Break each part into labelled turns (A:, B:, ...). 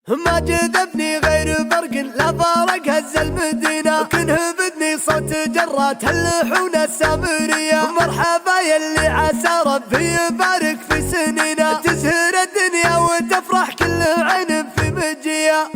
A: ما جذبني غير برق لا فرق هز المدينة، كنه بدني صوت جرات اللحون السامرية. مرحبا يلي عسى ربي يبارك في سنينا، تزهر الدنيا وتفرح كل عين في مجية.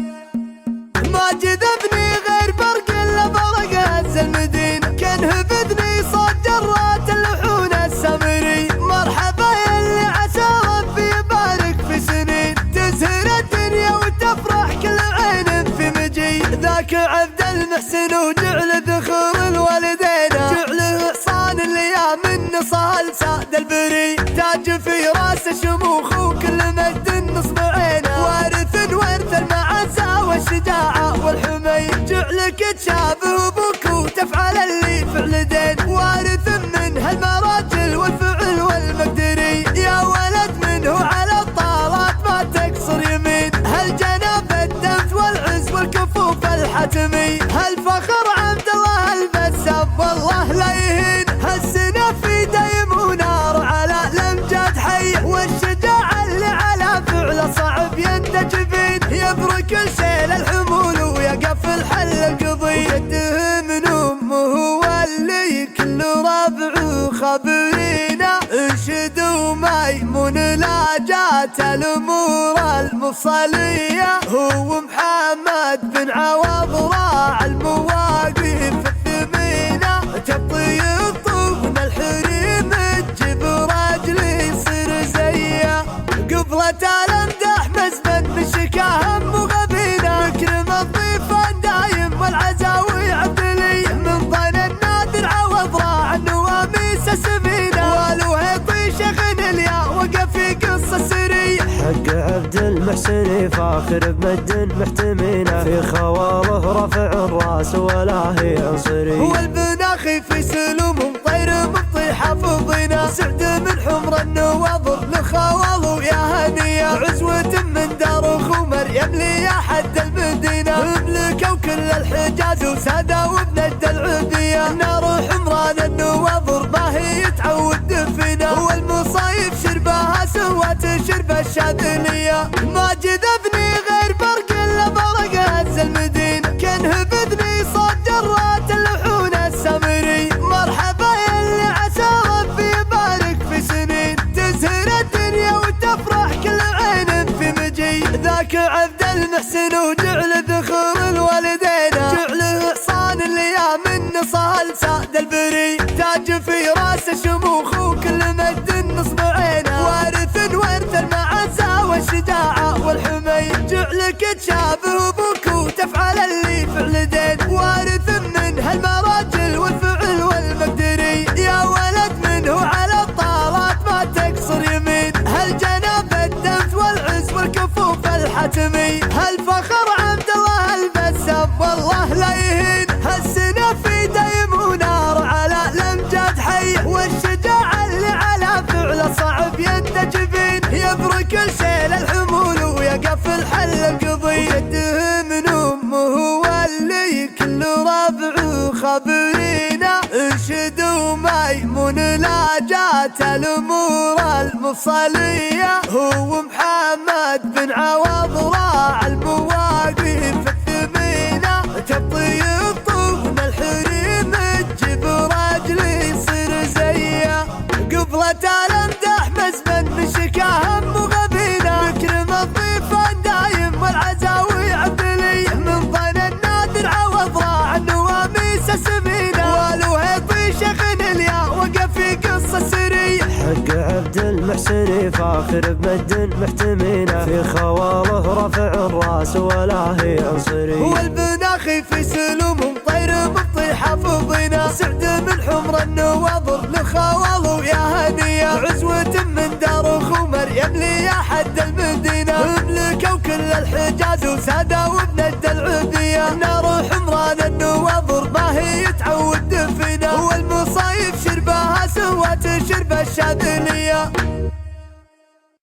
A: ما جذبني غير برق لا فرق هز المدينة، كنه بدني صوت جرات اللحون السامرية. مرحبا يلي عسى ربي يبارك في سنين، تزهر الدنيا وتفرح كل عين في مجي. ذاك عبد المحسن وجعل ذخور الوالدين، جعله حصان الايام النصال ساد البري. تاج في راس شموخ وكل مجد نصب عينه، وارث المعزة والشجاعة والحمي. جعلك تشابه ابوك وتفعل اللي فعل دين، وارث من هالمراجل والفعل والمقدري. يا ولد منه على الطالات ما تقصر يمين، هالجناب الدمت والعز والكفوف الحتمي. هالفخر عبد الله البسام والله لا يهين، هالسنة في دايم ونار على الامجاد حي. والشجاعة اللي على فعله صعب ينتج بين، يبرك السيل الحمول ويقف الحل القضي. يده من امه واللي كل ربع خبرينا، انشدوا ميمون لا جات الامور المفصلية. هو محمد بن عوض راعى المواقف الثمينة، تبطي الطوبن الحريم تجيب راجل يصير زيه. قبلة الامدح مزمن بشكاه مغبينة، مكرم الضيفان دايم والعزاوي عبدلي. من ضن النادر عوض راعى النواميس السمينة، والوهيطي شيخ اليا وقف في قصة سري.
B: حق عبد المحسن فاخر بمجد محتمينه، في خواله رفع الراس ولا هي عنصري.
A: والبناخي في سلوم طير مبطي حافظينا، سعد من حمر النواظر لخواله يا هنية. عزوة من دار اخو مريم لي يا حد المدينة، مملكة وكل الحجاز وسادة وبند العودية. نار حمران النواظر ما هي تعود فينا، والمصايب شربها سوت شرب الشاذلية. ما جذبني غير برق الا برق هز المدينة، كنه بدني صوت جرات اللحون السامري. مرحبا يلي عسى ربي يبارك في سنين، تزهر الدنيا وتفرح كل عين في مجي. ذاك عبد المحسن وجعل ذخور الوالدين، جعله حصان الايام النصال ساد البري. تاج في راس شموخ وكل مجد نصب عينه، وارث المعزة والشجاعة والحمي. جعلك تشابه ابوك وتفعل اللي فعل دين، وارث من هالمراجل والفعل والمقدري. يا ولد منه على الطالات ما تقصر يمين، هالجناب الدمت والعز والكفوف الحتمي. هالفخر عبد الله البسام والله لا يهين، هالسنة في دايم ونار على الامجاد حي. والشجاعة اللي على فعله صعب ينتج بين، يبرك السيل الحمول ويقف الحل القضي. يده من امه واللي كل ربع خبرينا، انشدوا ميمون لا جات الامور المفصلية. هو محمد بن عوض راعى المواقف الثمينة، تبطي الطوبن الحريم تجيب راجل يصير زيه. قبلة الامدح مزمن بشكاه مغبينة، مكرم الضيفان دايم والعزاوي عبدلي. من ضن النادر عوض راعى النواميس السمينة، والوهيطي شيخ اليا وقف في قصة سري.
B: حق عبد المحسن فاخر بمجد محتمينه، في خواله رفع الراس ولا هي عنصري.
A: والبناخي في سلوم طير مبطي حافظينا، سعد من حمر النواظر لخواله يا هنية. عزوة من دار اخو مريم لي يا حد المدينة، مملكة وكل الحجاز وسادة وبند العودية. نار حمران النواظر ما هي تعود فينا، والمصايب شربها سوت شرب الشاذلية.